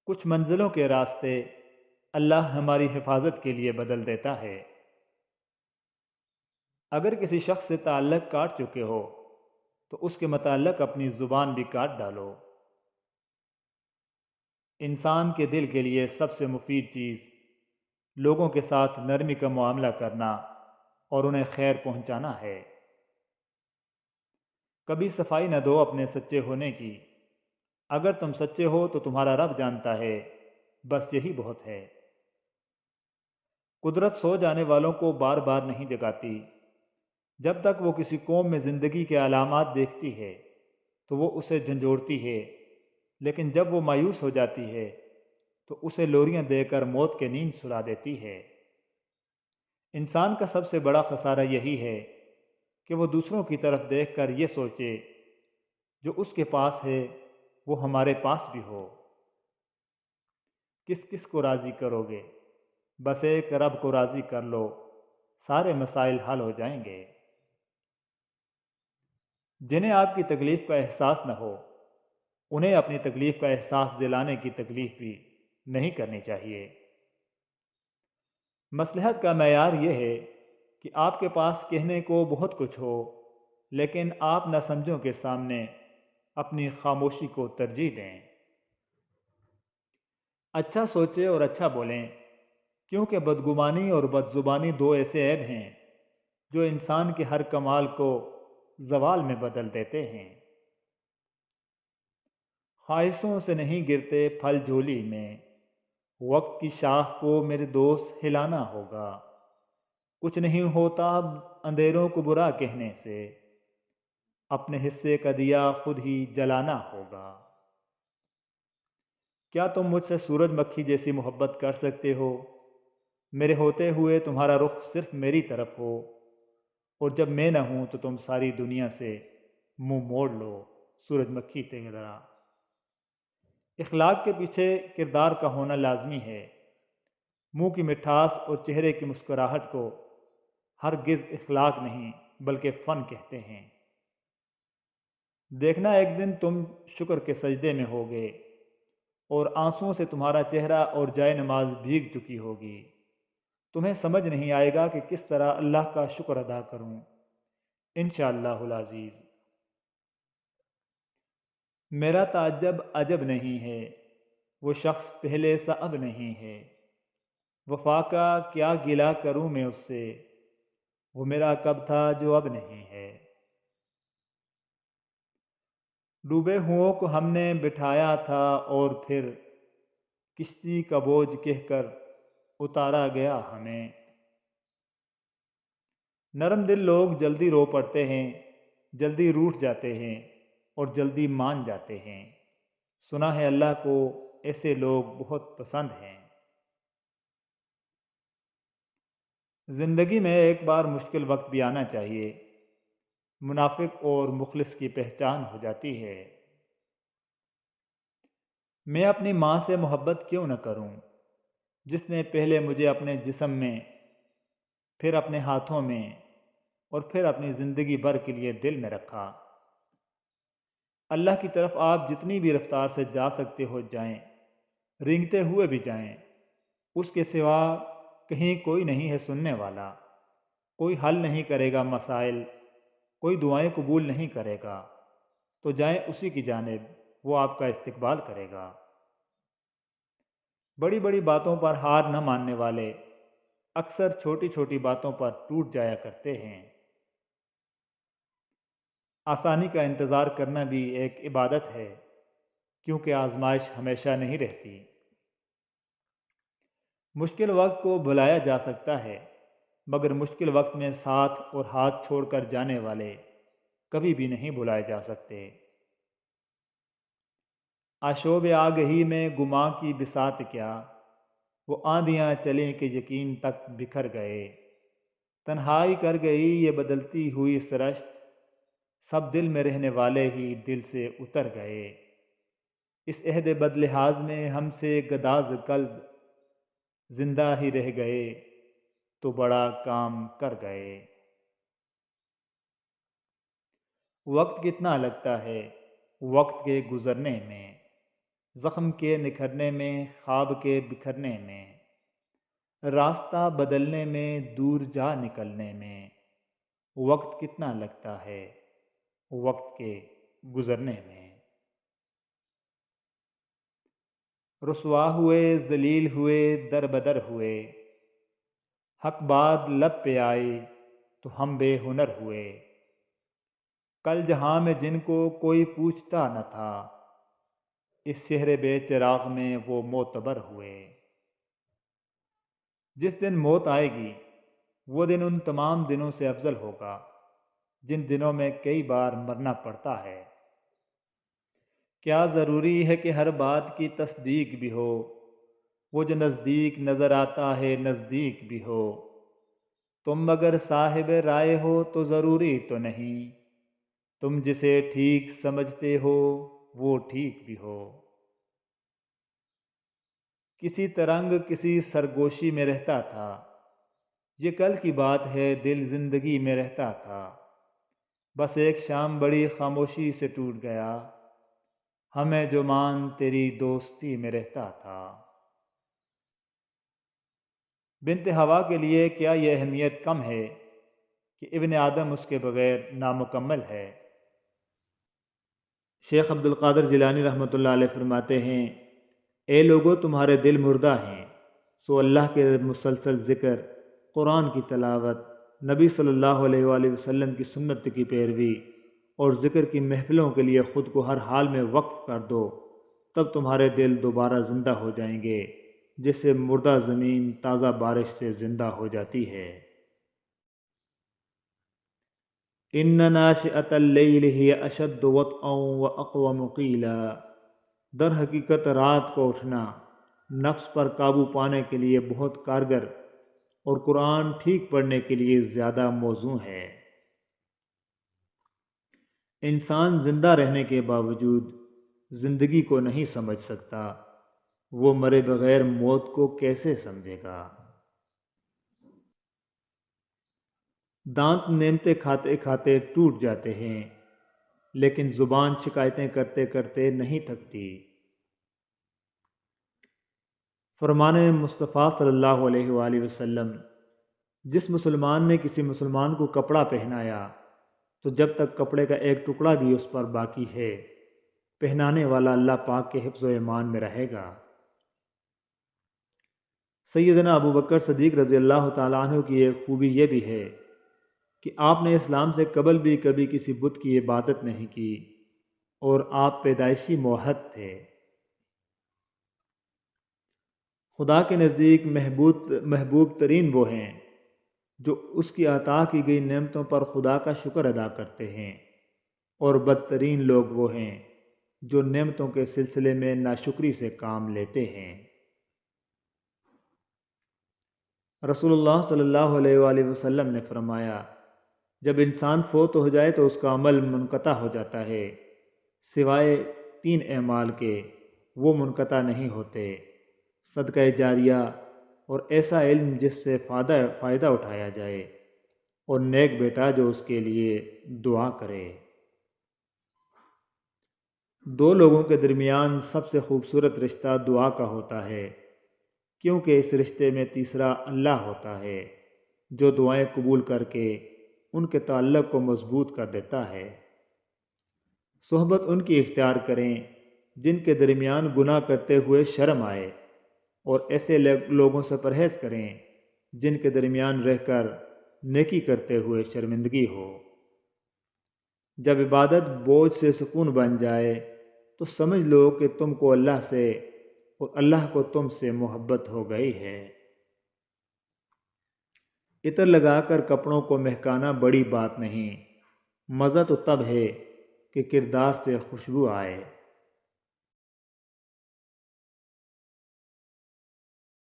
کچھ منزلوں کے راستے اللہ ہماری حفاظت کے لیے بدل دیتا ہے۔ اگر کسی شخص سے تعلق کاٹ چکے ہو تو اس کے متعلق اپنی زبان بھی کاٹ ڈالو۔ انسان کے دل کے لیے سب سے مفید چیز لوگوں کے ساتھ نرمی کا معاملہ کرنا اور انہیں خیر پہنچانا ہے۔ کبھی صفائی نہ دو اپنے سچے ہونے کی۔ اگر تم سچے ہو تو تمہارا رب جانتا ہے، بس یہی بہت ہے۔ قدرت سو جانے والوں کو بار بار نہیں جگاتی۔ جب تک وہ کسی قوم میں زندگی کے علامات دیکھتی ہے تو وہ اسے جھنجھوڑتی ہے، لیکن جب وہ مایوس ہو جاتی ہے تو اسے لوریاں دے کر موت کے نیند سلا دیتی ہے۔ انسان کا سب سے بڑا خسارہ یہی ہے کہ وہ دوسروں کی طرف دیکھ کر یہ سوچے جو اس کے پاس ہے وہ ہمارے پاس بھی ہو۔ کس کس کو راضی کرو گے؟ بس ایک رب کو راضی کر لو، سارے مسائل حل ہو جائیں گے۔ جنہیں آپ کی تکلیف کا احساس نہ ہو انہیں اپنی تکلیف کا احساس دلانے کی تکلیف بھی نہیں کرنی چاہیے۔ مصلحت کا معیار یہ ہے کہ آپ کے پاس کہنے کو بہت کچھ ہو، لیکن آپ ناسمجھوں کے سامنے اپنی خاموشی کو ترجیح دیں۔ اچھا سوچیں اور اچھا بولیں، کیونکہ بدگمانی اور بدزبانی دو ایسے عیب ہیں جو انسان کے ہر کمال کو زوال میں بدل دیتے ہیں۔ خواہشوں سے نہیں گرتے پھل جھولی میں، وقت کی شاخ کو میرے دوست ہلانا ہوگا۔ کچھ نہیں ہوتا اب اندھیروں کو برا کہنے سے، اپنے حصے کا دیا خود ہی جلانا ہوگا۔ کیا تم مجھ سے سورج مکھی جیسی محبت کر سکتے ہو؟ میرے ہوتے ہوئے تمہارا رخ صرف میری طرف ہو، اور جب میں نہ ہوں تو تم ساری دنیا سے منہ موڑ لو۔ سورج مکھی طرح اخلاق کے پیچھے کردار کا ہونا لازمی ہے۔ منہ کی مٹھاس اور چہرے کی مسکراہٹ کو ہرگز اخلاق نہیں بلکہ فن کہتے ہیں۔ دیکھنا ایک دن تم شکر کے سجدے میں ہوگے اور آنسوؤں سے تمہارا چہرہ اور جائے نماز بھیگ چکی ہوگی۔ تمہیں سمجھ نہیں آئے گا کہ کس طرح اللہ کا شکر ادا کروں۔ انشاءاللہ العزیز۔ میرا تعجب عجب نہیں ہے، وہ شخص پہلے سا اب نہیں ہے۔ وفا کا کیا گلہ کروں میں اس سے، وہ میرا کب تھا جو اب نہیں ہے۔ ڈوبے ہوں کو ہم نے بٹھایا تھا اور پھر کشتی کا بوجھ کہہ کر اتارا گیا ہمیں۔ نرم دل لوگ جلدی رو پڑتے ہیں، جلدی روٹھ جاتے ہیں اور جلدی مان جاتے ہیں۔ سنا ہے اللہ کو ایسے لوگ بہت پسند ہیں۔ زندگی میں ایک بار مشکل وقت بھی آنا چاہیے، منافق اور مخلص کی پہچان ہو جاتی ہے۔ میں اپنی ماں سے محبت کیوں نہ کروں، جس نے پہلے مجھے اپنے جسم میں، پھر اپنے ہاتھوں میں اور پھر اپنی زندگی بھر کے لیے دل میں رکھا۔ اللہ کی طرف آپ جتنی بھی رفتار سے جا سکتے ہو جائیں، رینگتے ہوئے بھی جائیں، اس کے سوا کہیں کوئی نہیں ہے سننے والا، کوئی حل نہیں کرے گا مسائل، کوئی دعائیں قبول نہیں کرے گا، تو جائیں اسی کی جانب، وہ آپ کا استقبال کرے گا۔ بڑی بڑی باتوں پر ہار نہ ماننے والے اکثر چھوٹی چھوٹی باتوں پر ٹوٹ جایا کرتے ہیں۔ آسانی کا انتظار کرنا بھی ایک عبادت ہے، کیونکہ آزمائش ہمیشہ نہیں رہتی۔ مشکل وقت کو بھلایا جا سکتا ہے، مگر مشکل وقت میں ساتھ اور ہاتھ چھوڑ کر جانے والے کبھی بھی نہیں بھلائے جا سکتے۔ آشوب آگہی میں گماں کی بساط کیا، وہ آندھیاں چلیں کہ یقین تک بکھر گئے۔ تنہائی کر گئی یہ بدلتی ہوئی سرشت، سب دل میں رہنے والے ہی دل سے اتر گئے۔ اس عہد بد لحاظ میں ہم سے گداز قلب زندہ ہی رہ گئے، تو بڑا کام کر گئے۔ وقت کتنا لگتا ہے وقت کے گزرنے میں، زخم کے نکھرنے میں، خواب کے بکھرنے میں، راستہ بدلنے میں، دور جا نکلنے میں، وقت کتنا لگتا ہے وقت کے گزرنے میں۔ رسوا ہوئے، ذلیل ہوئے، در بدر ہوئے، حق بات لب پہ آئی تو ہم بے ہنر ہوئے۔ کل جہاں میں جن کو کوئی پوچھتا نہ تھا، اس شہر بے چراغ میں وہ معتبر ہوئے۔ جس دن موت آئے گی وہ دن ان تمام دنوں سے افضل ہوگا جن دنوں میں کئی بار مرنا پڑتا ہے۔ کیا ضروری ہے کہ ہر بات کی تصدیق بھی ہو، وہ جو نزدیک نظر آتا ہے نزدیک بھی ہو۔ تم اگر صاحب رائے ہو تو ضروری تو نہیں، تم جسے ٹھیک سمجھتے ہو وہ ٹھیک بھی ہو۔ کسی ترنگ کسی سرگوشی میں رہتا تھا، یہ کل کی بات ہے دل زندگی میں رہتا تھا۔ بس ایک شام بڑی خاموشی سے ٹوٹ گیا، ہمیں جو مان تیری دوستی میں رہتا تھا۔ بنت ہوا کے لیے کیا یہ اہمیت کم ہے کہ ابن آدم اس کے بغیر نامکمل ہے؟ شیخ عبد القادر جیلانی رحمۃ اللہ علیہ فرماتے ہیں، اے لوگو تمہارے دل مردہ ہیں، سو اللہ کے مسلسل ذکر، قرآن کی تلاوت، نبی صلی اللہ علیہ وآلہ وسلم کی سنت کی پیروی اور ذکر کی محفلوں کے لیے خود کو ہر حال میں وقف کر دو، تب تمہارے دل دوبارہ زندہ ہو جائیں گے، جس سے مردہ زمین تازہ بارش سے زندہ ہو جاتی ہے۔ ان ناشئۃ اللیل ہی اشد وطئا واقوم قیلا، در حقیقت رات کو اٹھنا نفس پر قابو پانے کے لیے بہت کارگر اور قرآن ٹھیک پڑھنے کے لیے زیادہ موزوں ہے۔ انسان زندہ رہنے کے باوجود زندگی کو نہیں سمجھ سکتا، وہ مرے بغیر موت کو کیسے سمجھے گا؟ دانت نعمتیں کھاتے کھاتے ٹوٹ جاتے ہیں، لیکن زبان شکایتیں کرتے کرتے نہیں تھکتی۔ فرمان مصطفیٰ صلی اللہ علیہ وآلہ وسلم، جس مسلمان نے کسی مسلمان کو کپڑا پہنایا تو جب تک کپڑے کا ایک ٹکڑا بھی اس پر باقی ہے، پہنانے والا اللہ پاک کے حفظ و ایمان میں رہے گا۔ سیدنا ابو بکر صدیق رضی اللہ تعالیٰ عنہ کی ایک خوبی یہ بھی ہے کہ آپ نے اسلام سے قبل بھی کبھی کسی بت کی عبادت نہیں کی، اور آپ پیدائشی موحد تھے۔ خدا کے نزدیک محبوب ترین وہ ہیں جو اس کی عطا کی گئی نعمتوں پر خدا کا شکر ادا کرتے ہیں، اور بدترین لوگ وہ ہیں جو نعمتوں کے سلسلے میں ناشکری سے کام لیتے ہیں۔ رسول اللہ صلی اللہ علیہ وآلہ وسلم نے فرمایا، جب انسان فوت ہو جائے تو اس کا عمل منقطع ہو جاتا ہے، سوائے 3 اعمال کے، وہ منقطع نہیں ہوتے: صدقہ جاریہ اور ایسا علم جس سے فائدہ اٹھایا جائے، اور نیک بیٹا جو اس کے لیے دعا کرے۔ 2 لوگوں کے درمیان سب سے خوبصورت رشتہ دعا کا ہوتا ہے، کیونکہ اس رشتے میں تیسرا اللہ ہوتا ہے جو دعائیں قبول کر کے ان کے تعلق کو مضبوط کر دیتا ہے۔ صحبت ان کی اختیار کریں جن کے درمیان گناہ کرتے ہوئے شرم آئے، اور ایسے لوگوں سے پرہیز کریں جن کے درمیان رہ کر نیکی کرتے ہوئے شرمندگی ہو۔ جب عبادت بوجھ سے سکون بن جائے تو سمجھ لو کہ تم کو اللہ سے اور اللہ کو تم سے محبت ہو گئی ہے۔ عطر لگا کر کپڑوں کو مہکانا بڑی بات نہیں، مزہ تو تب ہے کہ کردار سے خوشبو آئے۔